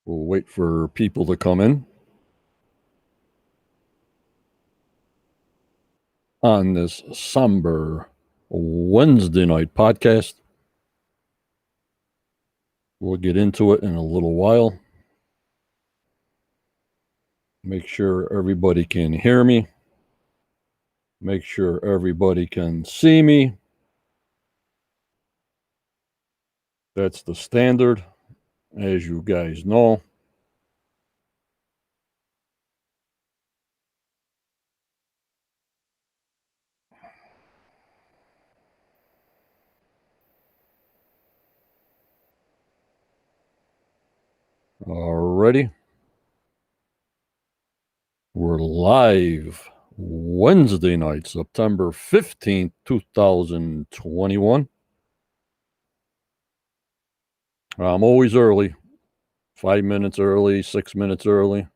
We'll wait for people to come in on this somber Wednesday night podcast. We'll get into it in a little while. Make sure everybody can hear me. Make sure everybody can see me. That's the standard, as you guys know. Alrighty. We're live Wednesday night, September 15th, 2021. I'm always early, 5 minutes early, 6 minutes early.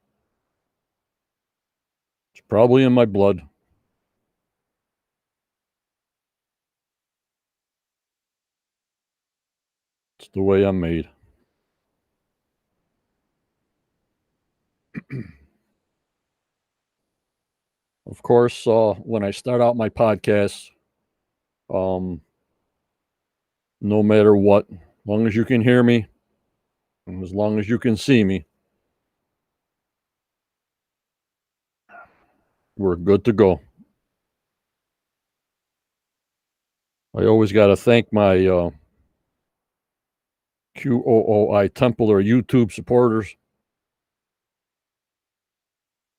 It's probably in my blood. It's the way I'm made. Of course, when I start out my podcast, no matter what, as long as you can hear me, and as long as you can see me, we're good to go. I always got to thank my QOOI Templar YouTube supporters,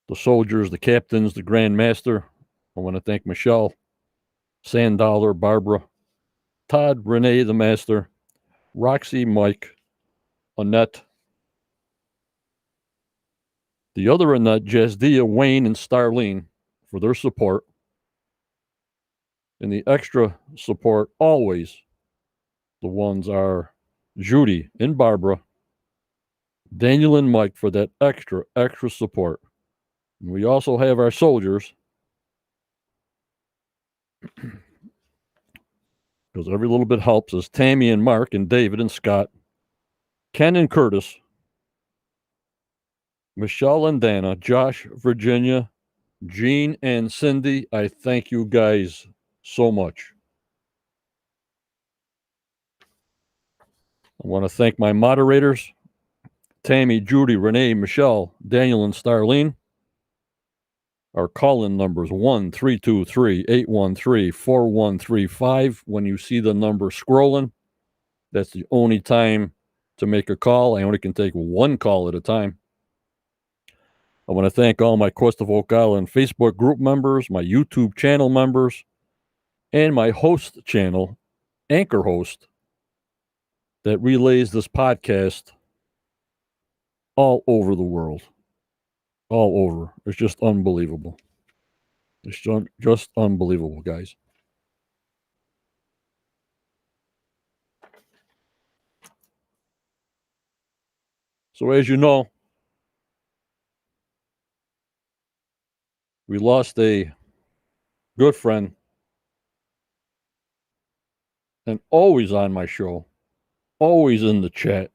the soldiers, the captains, the Grand Master. I want to thank Michelle, Sandollar, Barbara, Todd, Renee, the Master, Roxy, Mike, Annette, the other Annette, Jazdia, Wayne, and Starlene for their support. And the extra support always, the ones are Judy and Barbara, Daniel and Mike for that extra support. And we also have our soldiers, because every little bit helps, is Tammy and Mark and David and Scott, Ken and Curtis, Michelle and Dana, Josh, Virginia, Jean and Cindy. I thank you guys so much. I want to thank my moderators, Tammy, Judy, Renee, Michelle, Daniel, and Starlene. Our call-in number is 1-323-813-4135. When you see the number scrolling, that's the only time to make a call. I only can take one call at a time. I want to thank all my Quest of Oak Island Facebook group members, my YouTube channel members, and my host channel, Anchor Host, that relays this podcast all over the world. All over. It's just unbelievable. It's just unbelievable, guys. So as you know, we lost a good friend and always on my show, always in the chat,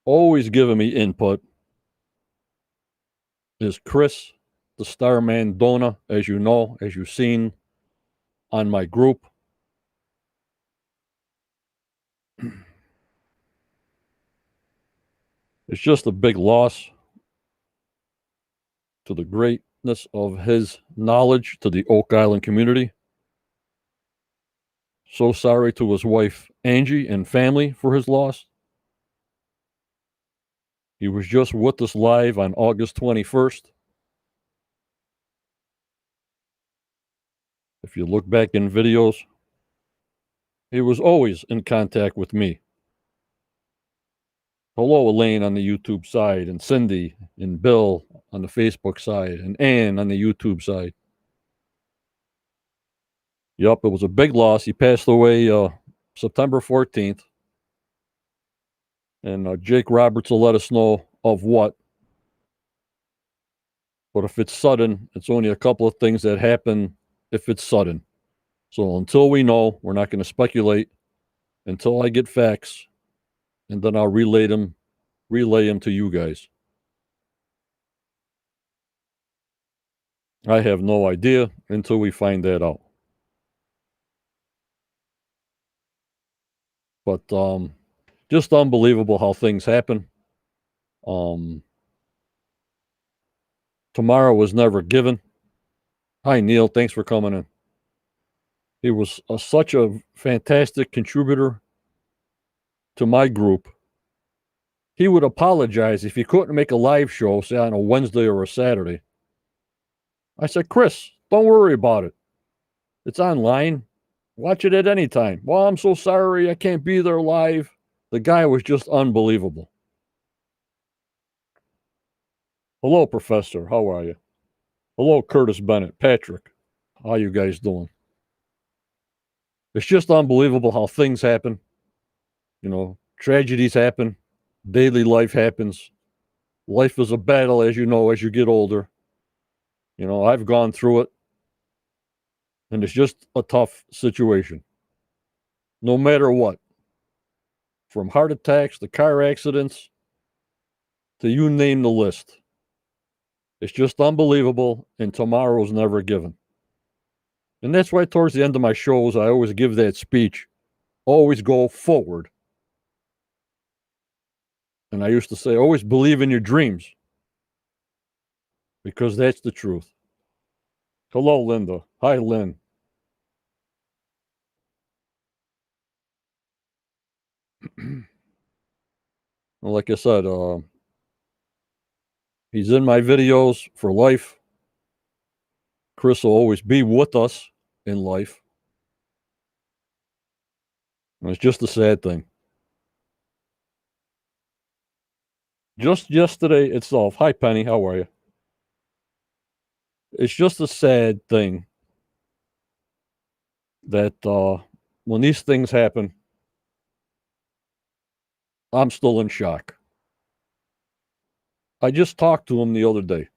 always giving me input, is Chris, the Starman Donah, as you know, as you've seen on my group. It's just a big loss to the greatness of his knowledge to the Oak Island community. So sorry to his wife, Angie, and family for his loss. He was just with us live on August 21st. If you look back in videos, he was always in contact with me. Hello, Elaine on the YouTube side, and Cindy and Bill on the Facebook side, and Ann on the YouTube side. Yup, it was a big loss. He passed away September 14th. And Jake Roberts will let us know of what. But if it's sudden, it's only a couple of things that happen if it's sudden. So until we know, we're not going to speculate until I get facts, and then I'll relay them relay them to you guys. I have no idea until we find that out. But just unbelievable how things happen. Tomorrow was never given. Hi, Neil. Thanks for coming in. He was such a fantastic contributor to my group. He would apologize if he couldn't make a live show, say on a Wednesday or a Saturday. I said, Chris, don't worry about it. It's online. Watch it at any time. Well, I'm so sorry I can't be there live. The guy was just unbelievable. Hello, Professor. How are you? Hello, Curtis Bennett. Patrick. How you guys doing? It's just unbelievable how things happen. You know, tragedies happen. Daily life happens. Life is a battle, as you know, as you get older. You know, I've gone through it. And it's just a tough situation. No matter what. From heart attacks to car accidents to you name the list. It's just unbelievable, and tomorrow's never given. And that's why towards the end of my shows, I always give that speech. Always go forward. And I used to say, always believe in your dreams. Because that's the truth. Hello, Linda. Hi, Lynn. Well, like I said, he's in my videos for life. Chris will always be with us in life. And it's just a sad thing. Just yesterday itself. Hi, Penny. How are you? It's just a sad thing that when these things happen, I'm still in shock. I just talked to him the other day.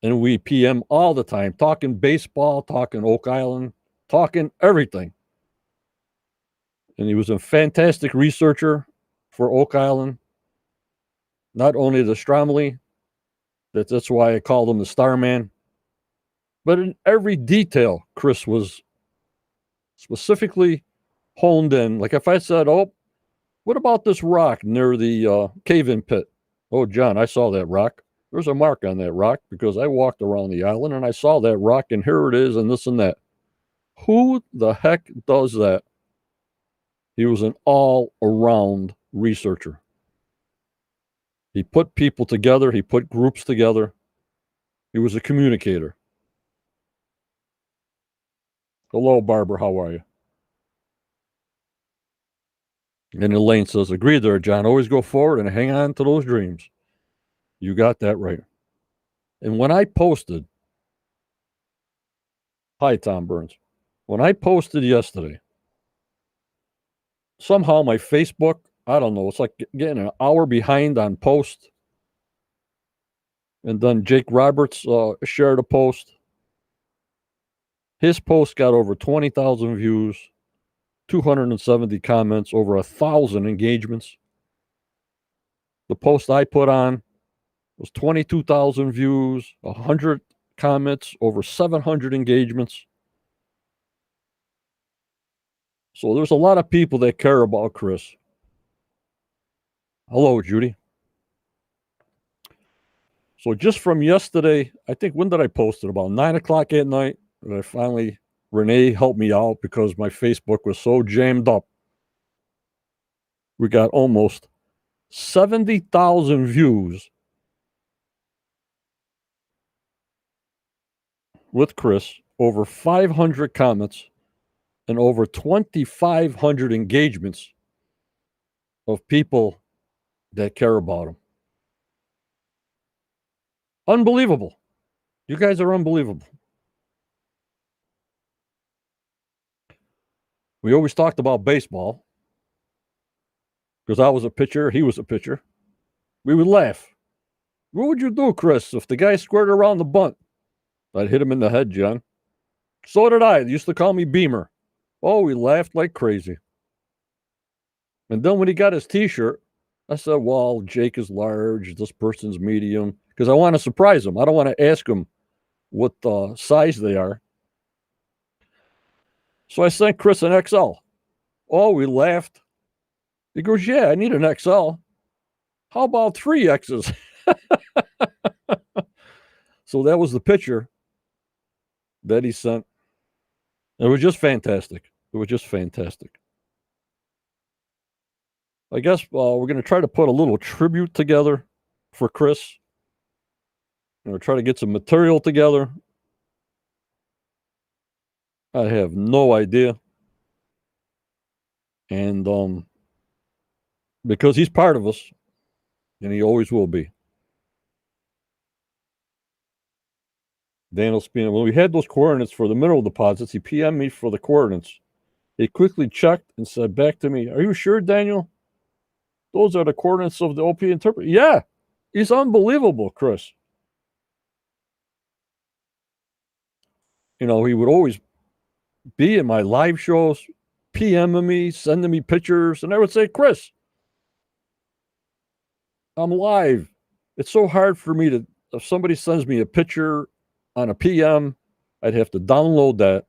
And we PM all the time, talking baseball, talking Oak Island, talking everything. And he was a fantastic researcher for Oak Island. Not only the Stromley, that's why I called him the Starman, but in every detail, Chris was specifically honed in. Like if I said, oh, what about this rock near the cave-in pit? Oh, John, I saw that rock. There's a mark on that rock because I walked around the island and I saw that rock and here it is and this and that. Who the heck does that? He was an all-around researcher. He put people together. He put groups together. He was a communicator. Hello, Barbara. How are you? And Elaine says, agree there, John. Always go forward and hang on to those dreams. You got that right. And when I posted, hi, Tom Burns. When I posted yesterday, somehow my Facebook, I don't know, it's like getting an hour behind on post. And then Jake Roberts shared a post. His post got over 20,000 views, 270 comments, over 1,000 engagements. The post I put on was 22,000 views, 100 comments, over 700 engagements. So there's a lot of people that care about Chris. Hello, Judy. So just from yesterday, I think, when did I post it? About 9 o'clock at night. And I finally, Renee helped me out because my Facebook was so jammed up. We got almost 70,000 views with Chris, over 500 comments, and over 2,500 engagements of people that care about him. Unbelievable. You guys are unbelievable. We always talked about baseball because I was a pitcher, he was a pitcher. We would laugh. What would you do, Chris, if the guy squared around the bunt? I'd hit him in the head, John. So did I. They used to call me Beamer. Oh, we laughed like crazy. And then when he got his T-shirt, I said, well, Jake is large, this person's medium, because I want to surprise them. I don't want to ask them what size they are. So I sent Chris an XL. Oh, we laughed. He goes, yeah, I need an XL. How about 3Xs? So that was the picture that he sent. It was just fantastic. It was just fantastic. I guess we're going to try to put a little tribute together for Chris. Try to get some material together. I have no idea. And because he's part of us, and he always will be. Daniel Spina, when we had those coordinates for the mineral deposits, he PM'd me for the coordinates. He quickly checked and said back to me, are you sure, Daniel? Those are the coordinates of the OP interpreter. Yeah, he's unbelievable, Chris. He would always be in my live shows, PMing me, sending me pictures, and I would say, Chris, I'm live. It's so hard for me if somebody sends me a picture on a PM, I'd have to download that,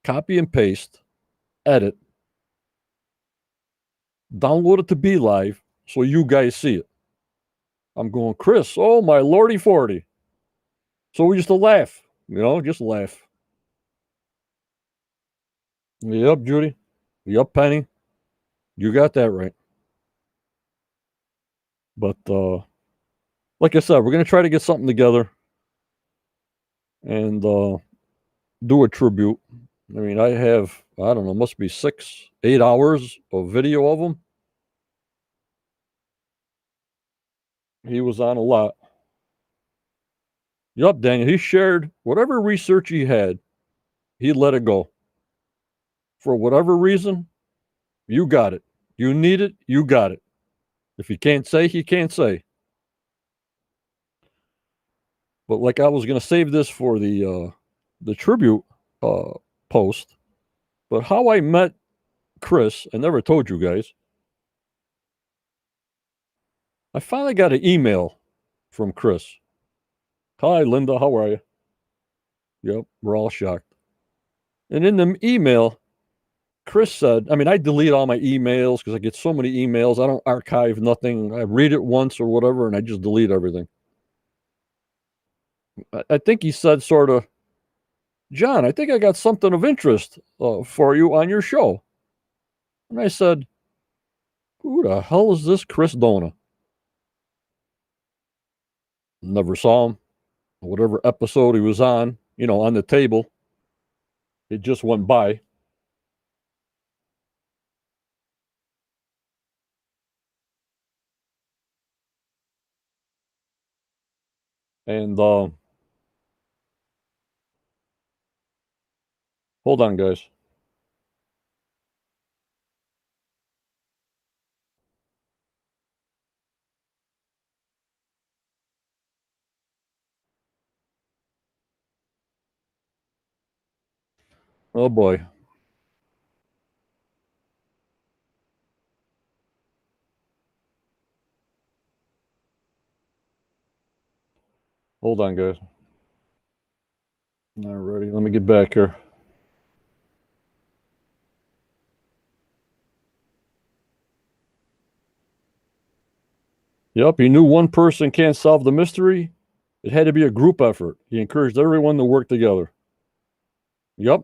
copy and paste, edit, download it to Be Live so you guys see it. I'm going, Chris, oh my lordy 40. So we used to laugh, just laugh. Yep, Judy. Yep, Penny. You got that right. But like I said, we're going to try to get something together and do a tribute. I mean, I have, I don't know, must be 6-8 hours of video of him. He was on a lot. Yup, Daniel. He shared whatever research he had, he let it go. For whatever reason, you got it. You need it, you got it. If he can't say, he can't say. But like I was going to save this for the tribute post. But how I met Chris, I never told you guys. I finally got an email from Chris. Hi, Linda. How are you? Yep, we're all shocked. And in the email, Chris said, I mean, I delete all my emails because I get so many emails. I don't archive nothing. I read it once or whatever, and I just delete everything. I think he said sort of, John, I think I got something of interest for you on your show. And I said, who the hell is this Chris Donah? Never saw him. Whatever episode he was on, on the table, it just went by. And hold on, guys. Oh boy. Hold on, guys. Alrighty, let me get back here. Yep, he knew one person can't solve the mystery. It had to be a group effort. He encouraged everyone to work together. Yep.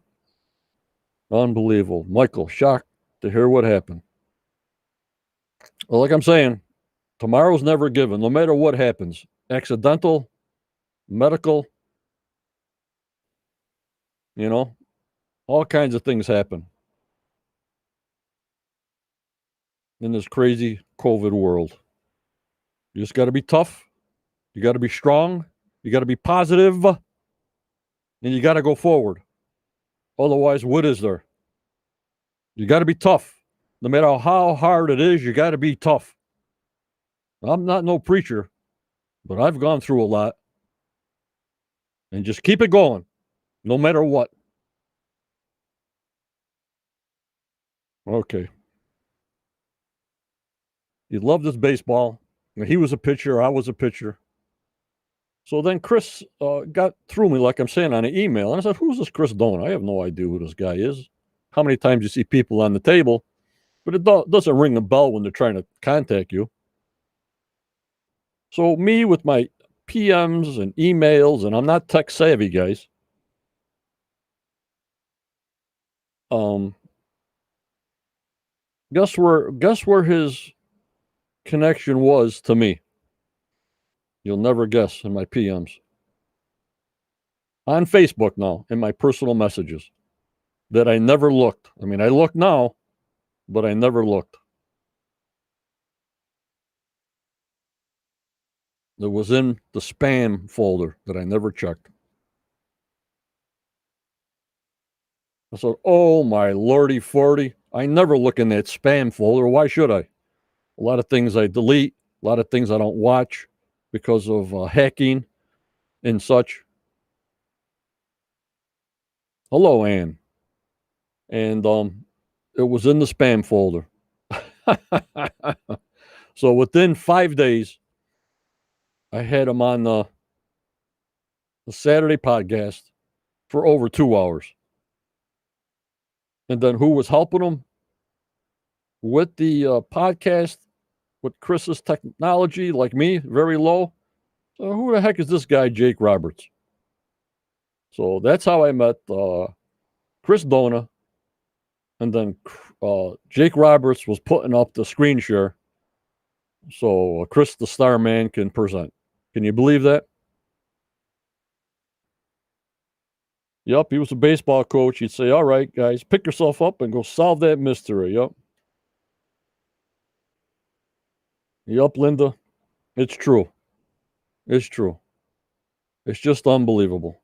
Unbelievable. Michael, shocked to hear what happened. Well, like I'm saying, tomorrow's never given, no matter what happens. Accidental, medical, all kinds of things happen in this crazy COVID world. You just got to be tough. You got to be strong. You got to be positive, and you got to go forward. Otherwise, what is there? You got to be tough. No matter how hard it is, you got to be tough. I'm not no preacher, but I've gone through a lot. And just keep it going, no matter what. Okay. He loved his baseball. He was a pitcher. I was a pitcher. So then Chris got through me, like I'm saying, on an email. And I said, who's this Chris Donah? I have no idea who this guy is. How many times you see people on the table, but it doesn't ring a bell when they're trying to contact you. So me with my PMs and emails, and I'm not tech savvy, guys. Um, guess where his connection was to me? You'll never guess in my PMs. On Facebook now, in my personal messages, that I never looked. I mean, I look now, but I never looked. It was in the spam folder that I never checked. I said, oh my lordy 40. I never look in that spam folder. Why should I? A lot of things I delete, a lot of things I don't watch because of hacking and such. Hello, Ann. And it was in the spam folder. So within 5 days, I had him on the Saturday podcast for over 2 hours. And then who was helping him with the podcast with Chris's technology, like me, very low? So who the heck is this guy, Jake Roberts? So that's how I met Chris Donah. And then Jake Roberts was putting up the screen share so Chris the Star Man can present. Can you believe that? Yep, he was a baseball coach. He'd say, all right, guys, pick yourself up and go solve that mystery. Yep. Yep, Linda. It's true. It's true. It's just unbelievable.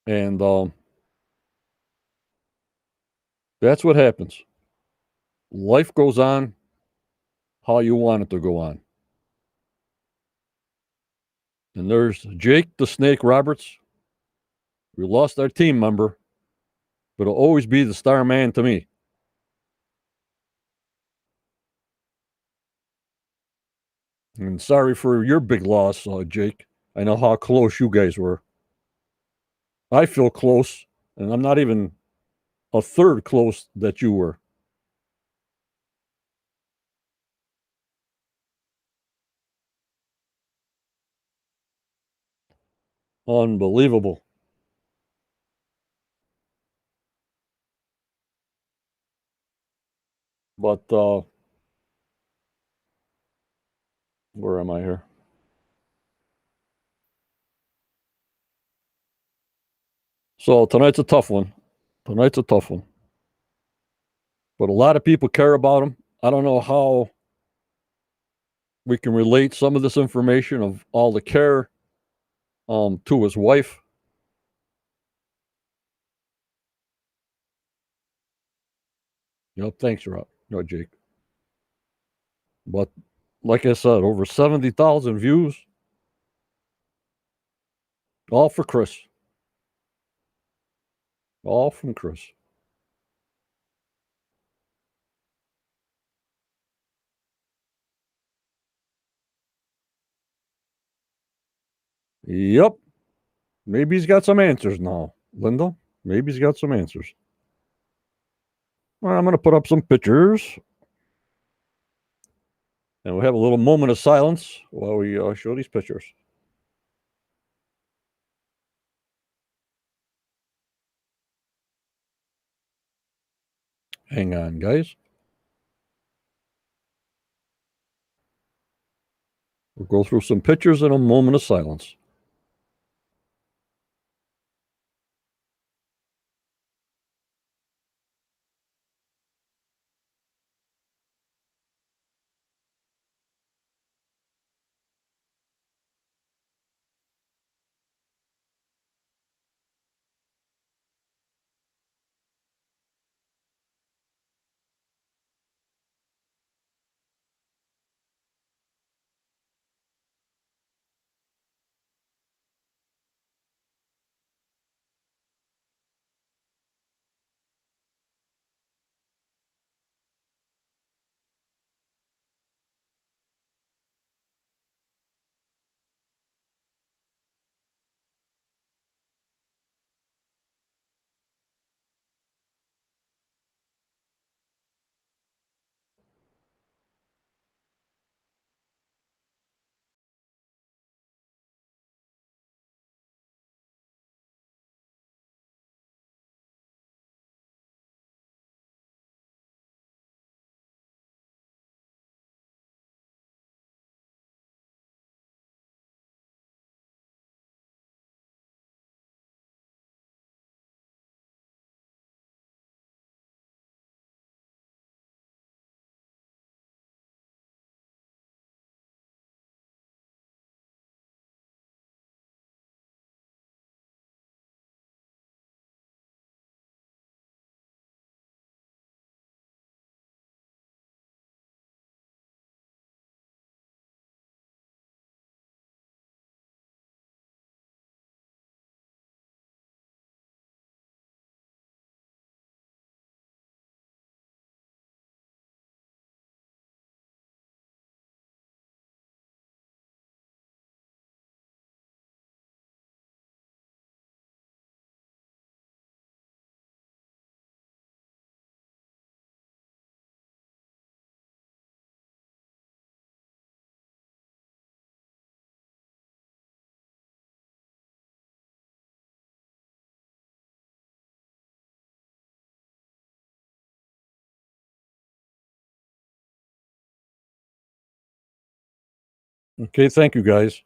And that's what happens. Life goes on how you want it to go on. And there's Jake the Snake Roberts. We lost our team member, but he'll always be the star man to me. And sorry for your big loss, Jake. I know how close you guys were. I feel close, and I'm not even a third close that you were. Unbelievable. But where am I here? So tonight's a tough one. Tonight's a tough one. But a lot of people care about him. I don't know how we can relate some of this information of all the care to his wife. Thanks, Rob. No, Jake. But like I said, over 70,000 views, all for Chris. All from Chris. Yep. Maybe he's got some answers now, Linda. Maybe he's got some answers. Well, I'm going to put up some pictures, and we'll have a little moment of silence while we show these pictures. Hang on, guys. We'll go through some pictures in a moment of silence. Okay, thank you, guys.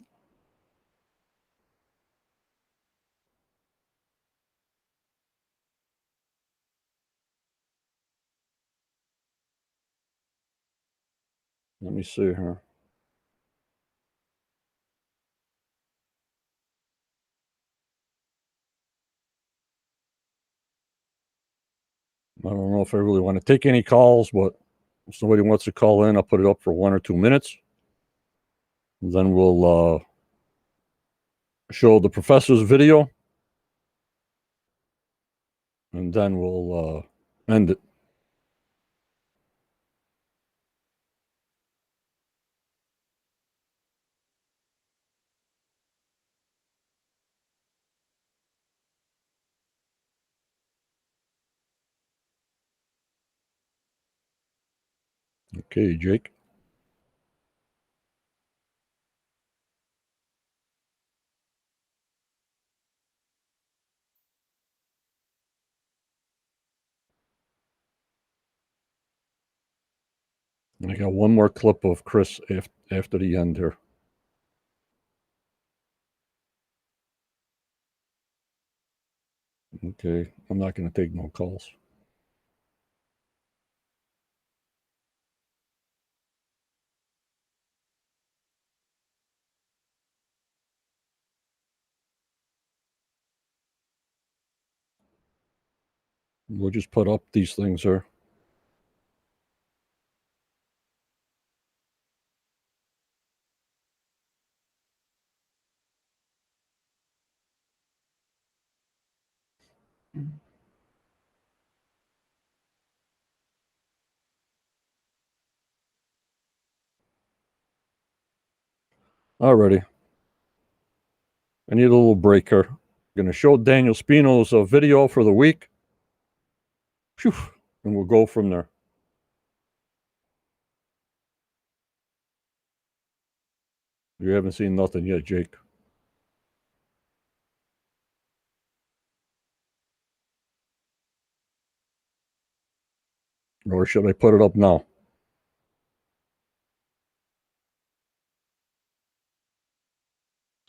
Let me see here. I don't know if I really want to take any calls, but if somebody wants to call in, I'll put it up for 1 or 2 minutes. Then we'll show the professor's video, and then we'll end it. Okay, Jake. I got one more clip of Chris after the end here. Okay, I'm not going to take no calls. We'll just put up these things here. Alrighty. I need a little break here. I'm going to show Daniel Spino's video for the week. Phew, and we'll go from there. You haven't seen nothing yet, Jake. Or should I put it up now?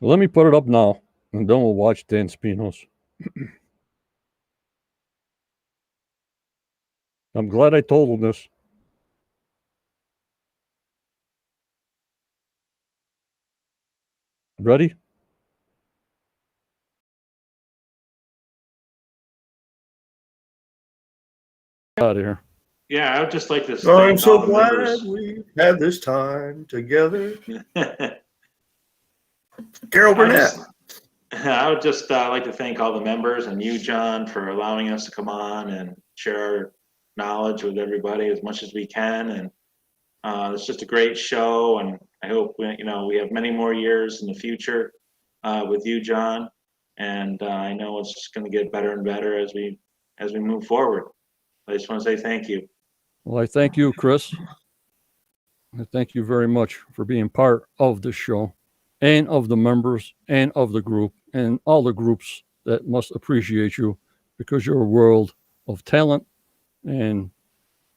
Let me put it up now, and then we'll watch Dan Spino's. I'm glad I told him this. Ready? Out of here. Yeah, I would just like to thank I'm so all the glad members. we had this time together. Carol Burnett. I would just like to thank all the members and you, John, for allowing us to come on and share our knowledge with everybody as much as we can. And it's just a great show, and I hope we have many more years in the future with you, John. And I know it's just going to get better and better as we move forward. I just want to say thank you. Well, I thank you, Chris. I thank you very much for being part of this show and of the members and of the group and all the groups that must appreciate you, because you're a world of talent and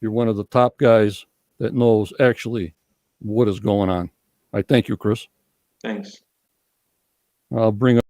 you're one of the top guys that knows actually what is going on. I thank you, Chris. Thanks. I'll bring up.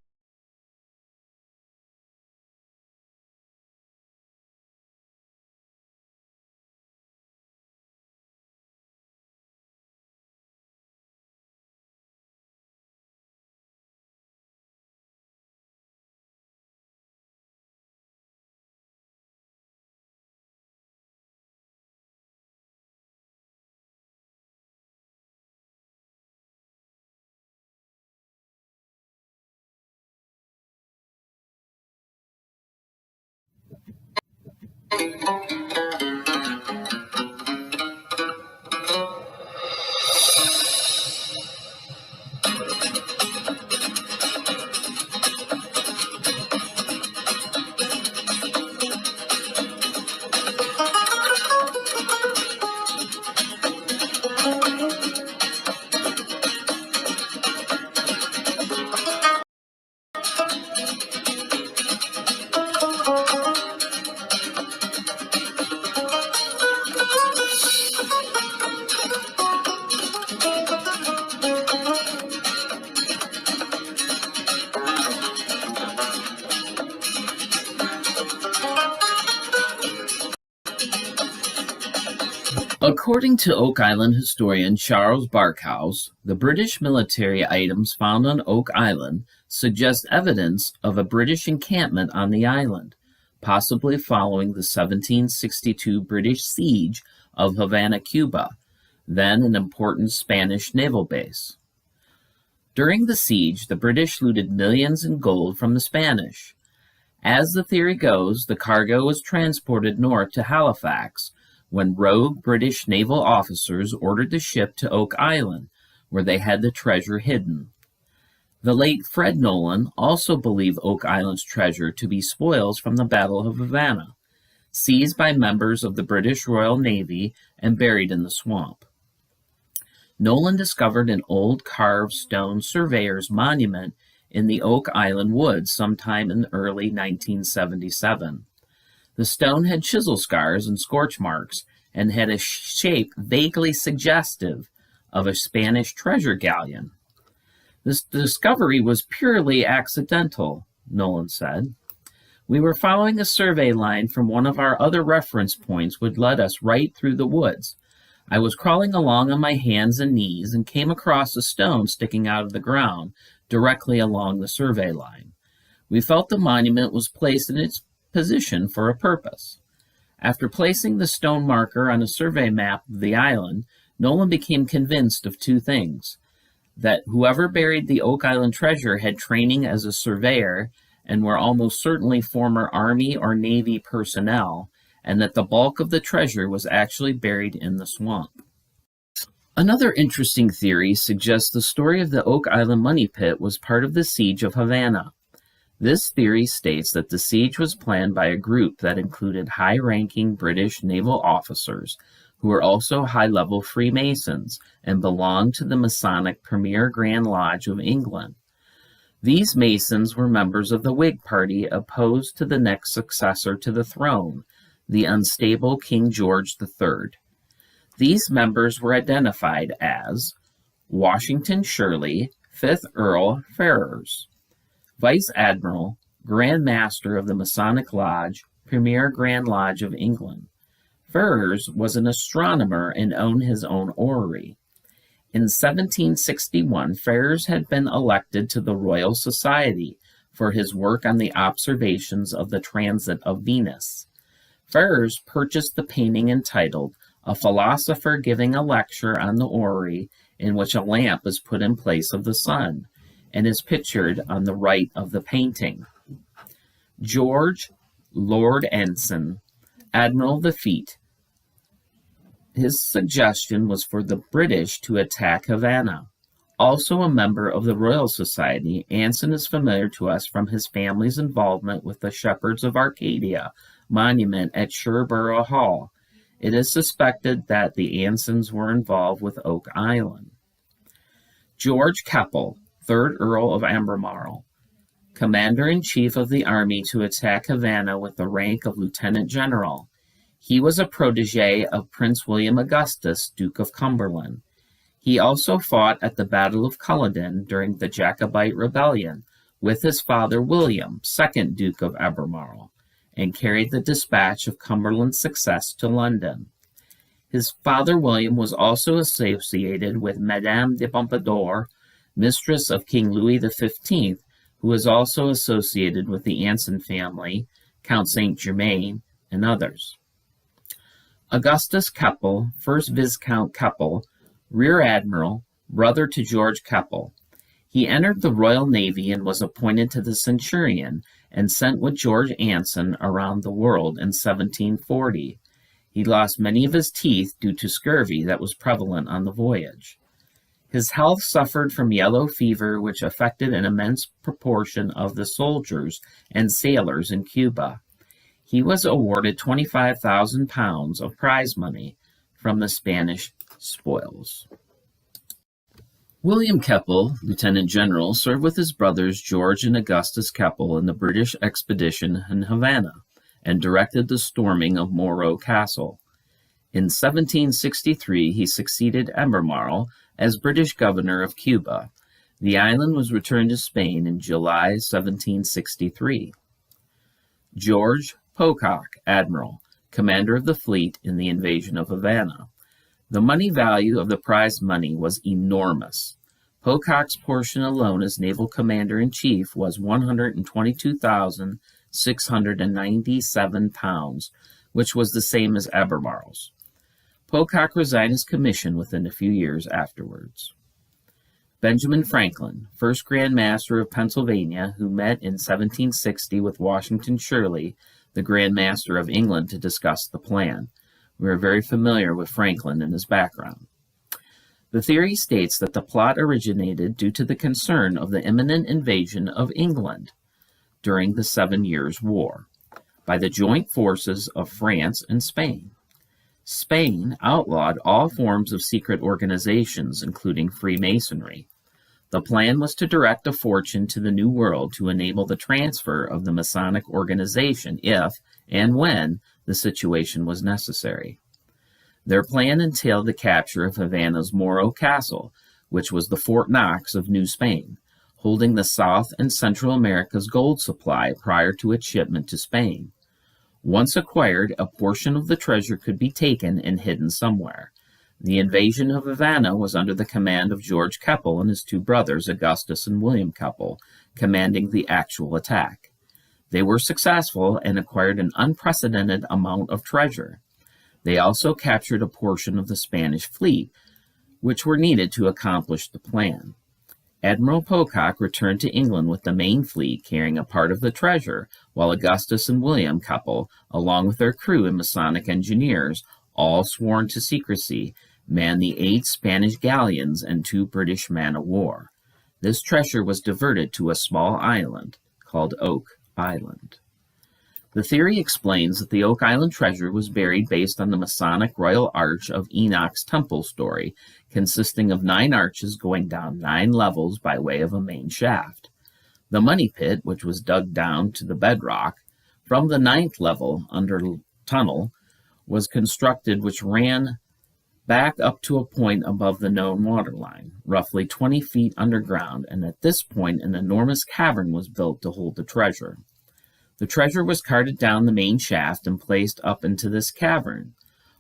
According to Oak Island historian Charles Barkhouse, the British military items found on Oak Island suggest evidence of a British encampment on the island, possibly following the 1762 British siege of Havana, Cuba, then an important Spanish naval base. During the siege, the British looted millions in gold from the Spanish. As the theory goes, the cargo was transported north to Halifax when rogue British naval officers ordered the ship to Oak Island, where they had the treasure hidden. The late Fred Nolan also believed Oak Island's treasure to be spoils from the Battle of Havana, seized by members of the British Royal Navy and buried in the swamp. Nolan discovered an old carved stone surveyor's monument in the Oak Island woods sometime in early 1977. The stone had chisel scars and scorch marks and had a shape vaguely suggestive of a Spanish treasure galleon. This discovery was purely accidental, Nolan said. We were following a survey line from one of our other reference points which led us right through the woods. I was crawling along on my hands and knees and came across a stone sticking out of the ground directly along the survey line. We felt the monument was placed in its position for a purpose. After placing the stone marker on a survey map of the island, Nolan became convinced of two things: that whoever buried the Oak Island treasure had training as a surveyor and were almost certainly former Army or Navy personnel, and that the bulk of the treasure was actually buried in the swamp. Another interesting theory suggests the story of the Oak Island money pit was part of the siege of Havana. This theory states that the siege was planned by a group that included high-ranking British naval officers who were also high-level Freemasons and belonged to the Masonic Premier Grand Lodge of England. These Masons were members of the Whig Party opposed to the next successor to the throne, the unstable King George III. These members were identified as Washington Shirley, 5th Earl Ferrers, Vice Admiral, Grand Master of the Masonic Lodge, Premier Grand Lodge of England. Ferrers was an astronomer and owned his own orrery. In 1761, Ferrers had been elected to the Royal Society for his work on the observations of the transit of Venus. Ferrers purchased the painting entitled "A Philosopher Giving a Lecture on the Orrery, in which a lamp is put in place of the sun," and is pictured on the right of the painting. George, Lord Ensign, Admiral of the Fleet. His suggestion was for the British to attack Havana. Also a member of the Royal Society, Anson is familiar to us from his family's involvement with the Shepherds of Arcadia monument at Sherbrooke Hall. It is suspected that the Ansons were involved with Oak Island. George Keppel, 3rd Earl of Albemarle, Commander-in-Chief of the Army to attack Havana with the rank of Lieutenant General. He was a protege of Prince William Augustus, Duke of Cumberland. He also fought at the Battle of Culloden during the Jacobite Rebellion with his father William, 2nd Duke of Albemarle, and carried the dispatch of Cumberland's success to London. His father William was also associated with Madame de Pompadour, mistress of King Louis XV, who was also associated with the Anson family, Count Saint-Germain, and others. Augustus Keppel, 1st Viscount Keppel, Rear Admiral, brother to George Keppel. He entered the Royal Navy and was appointed to the Centurion and sent with George Anson around the world in 1740. He lost many of his teeth due to scurvy that was prevalent on the voyage. His health suffered from yellow fever, which affected an immense proportion of the soldiers and sailors in Cuba. He was awarded £25,000 of prize money from the Spanish spoils. William Keppel, Lieutenant General, served with his brothers George and Augustus Keppel in the British expedition in Havana and directed the storming of Morro Castle. In 1763, he succeeded Albemarle as British governor of Cuba. The island was returned to Spain in July 1763. George Pocock, Admiral, commander of the fleet in the invasion of Havana. The money value of the prize money was enormous. Pocock's portion alone as naval commander-in-chief was 122,697 pounds, which was the same as Albemarle's. Pocock resigned his commission within a few years afterwards. Benjamin Franklin, first Grand Master of Pennsylvania, who met in 1760 with Washington Shirley, the Grand Master of England, to discuss the plan. We are very familiar with Franklin and his background. The theory states that the plot originated due to the concern of the imminent invasion of England during the 7 Years' War by the joint forces of France and Spain. Spain outlawed all forms of secret organizations, including Freemasonry. The plan was to direct a fortune to the New World to enable the transfer of the Masonic organization if and when the situation was necessary. Their plan entailed the capture of Havana's Morro Castle, which was the Fort Knox of New Spain, holding the South and Central America's gold supply prior to its shipment to Spain. Once acquired, a portion of the treasure could be taken and hidden somewhere. The invasion of Havana was under the command of George Keppel and his two brothers, Augustus and William Keppel, commanding the actual attack. They were successful and acquired an unprecedented amount of treasure. They also captured a portion of the Spanish fleet, which were needed to accomplish the plan. Admiral Pocock returned to England with the main fleet carrying a part of the treasure, while Augustus and William Keppel, along with their crew and Masonic engineers, all sworn to secrecy, manned the 8 Spanish galleons and 2 British man-of-war. This treasure was diverted to a small island called Oak Island. The theory explains that the Oak Island treasure was buried based on the Masonic Royal Arch of Enoch's Temple story, consisting of 9 arches going down 9 levels by way of a main shaft. The money pit, which was dug down to the bedrock from the 9th level under tunnel, was constructed, which ran back up to a point above the known waterline, roughly 20 feet underground, and at this point an enormous cavern was built to hold the treasure. The treasure was carted down the main shaft and placed up into this cavern.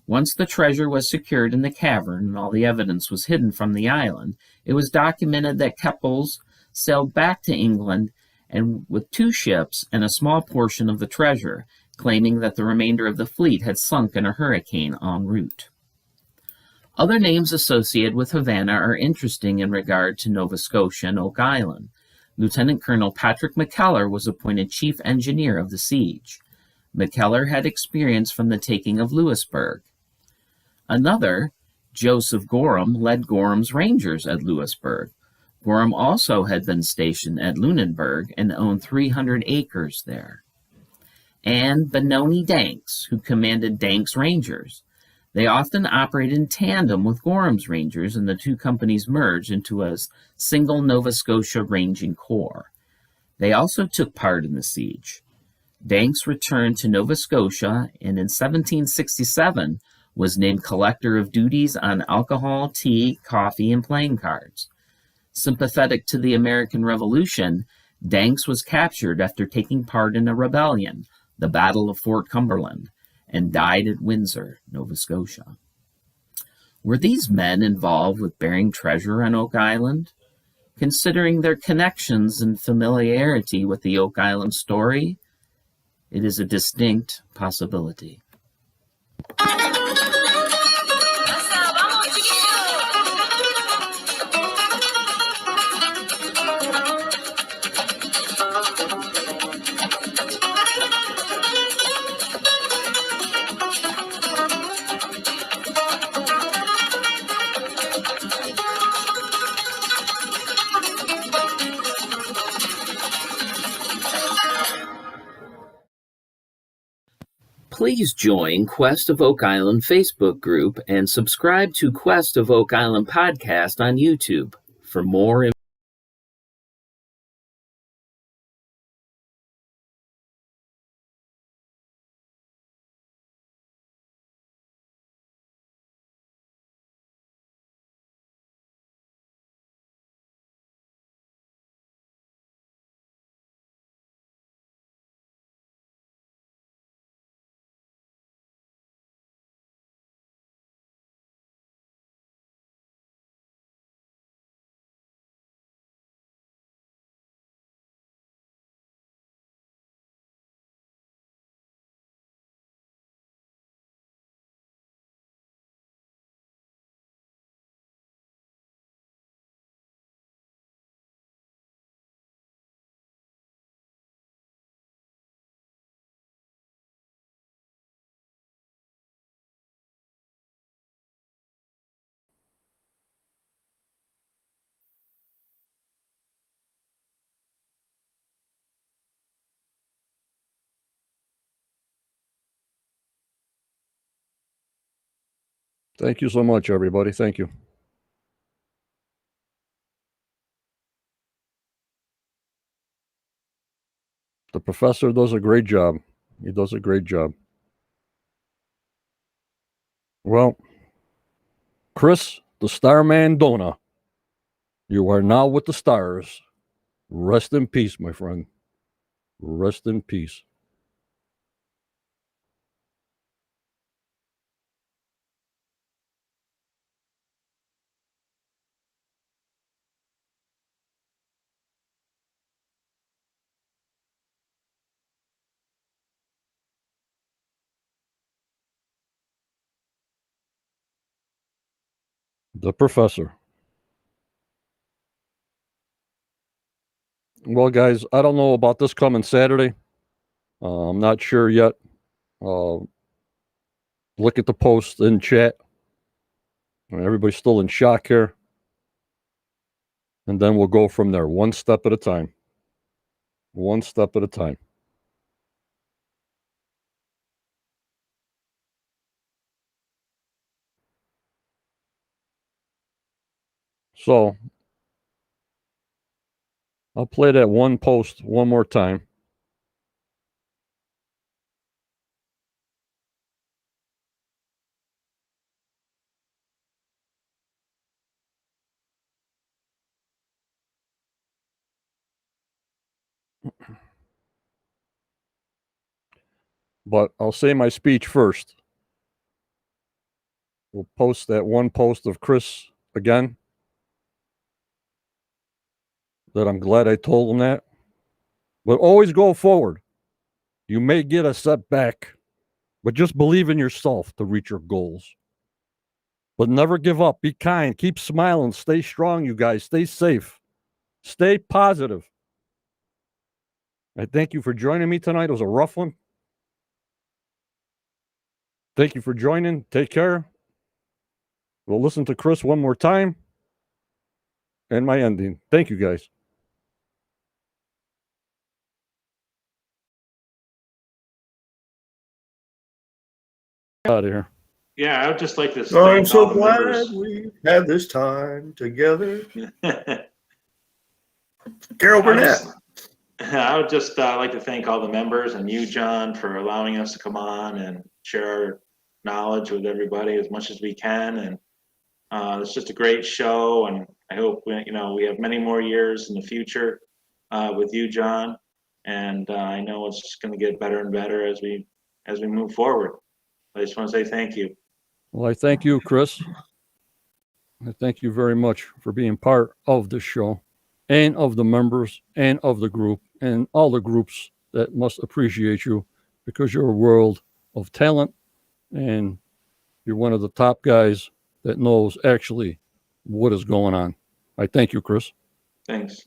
Once the treasure was secured in the cavern and all the evidence was hidden from the island, it was documented that Keppels sailed back to England and with 2 ships and a small portion of the treasure, claiming that the remainder of the fleet had sunk in a hurricane en route. Other names associated with Havana are interesting in regard to Nova Scotia and Oak Island. Lieutenant Colonel Patrick McKellar was appointed chief engineer of the siege. McKellar had experience from the taking of Louisburg. Another, Joseph Gorham, led Gorham's Rangers at Louisburg. Gorham also had been stationed at Lunenburg and owned 300 acres there. And Benoni Danks, who commanded Danks Rangers. They often operated in tandem with Gorham's Rangers, and the 2 companies merged into a single Nova Scotia Ranging Corps. They also took part in the siege. Danks returned to Nova Scotia and in 1767 was named collector of duties on alcohol, tea, coffee, and playing cards. Sympathetic to the American Revolution, Danks was captured after taking part in a rebellion, the Battle of Fort Cumberland, and died at Windsor, Nova Scotia. Were these men involved with burying treasure on Oak Island? Considering their connections and familiarity with the Oak Island story, it is a distinct possibility. Please join Quest of Oak Island Facebook group and subscribe to Quest of Oak Island podcast on YouTube for more Thank you so much, everybody. Thank you. The professor does a great job. He does a great job. Well, Chris, the Starman Donah, you are now with the stars. Rest in peace, my friend. Rest in peace. The professor. Well, guys, I don't know about this coming Saturday. I'm not sure yet. Look at the post in chat. Everybody's still in shock here. And then we'll go from there, one step at a time. One step at a time. So I'll play that one post one more time. But I'll say my speech first. We'll post that one post of Chris again. That I'm glad I told him that. But always go forward. You may get a setback, but just believe in yourself to reach your goals. But never give up. Be kind. Keep smiling. Stay strong, you guys. Stay safe. Stay positive. I thank you for joining me tonight. It was a rough one. Thank you for joining. Take care. We'll listen to Chris one more time. And my ending. Thank you, guys. Out of here. Yeah, I would just like to Oh, I'm thank so all the glad members. we've had this time together. Carol Burnett. I would just like to thank all the members and you, John, for allowing us to come on and share our knowledge with everybody as much as we can. And it's just a great show, and I hope we have many more years in the future with you, John. And I know it's just going to get better and better as we move forward. I just want to say thank you. Well, I thank you, Chris. I thank you very much for being part of this show and of the members and of the group and all the groups that must appreciate you because you're a world of talent and you're one of the top guys that knows actually what is going on. I thank you, Chris. Thanks.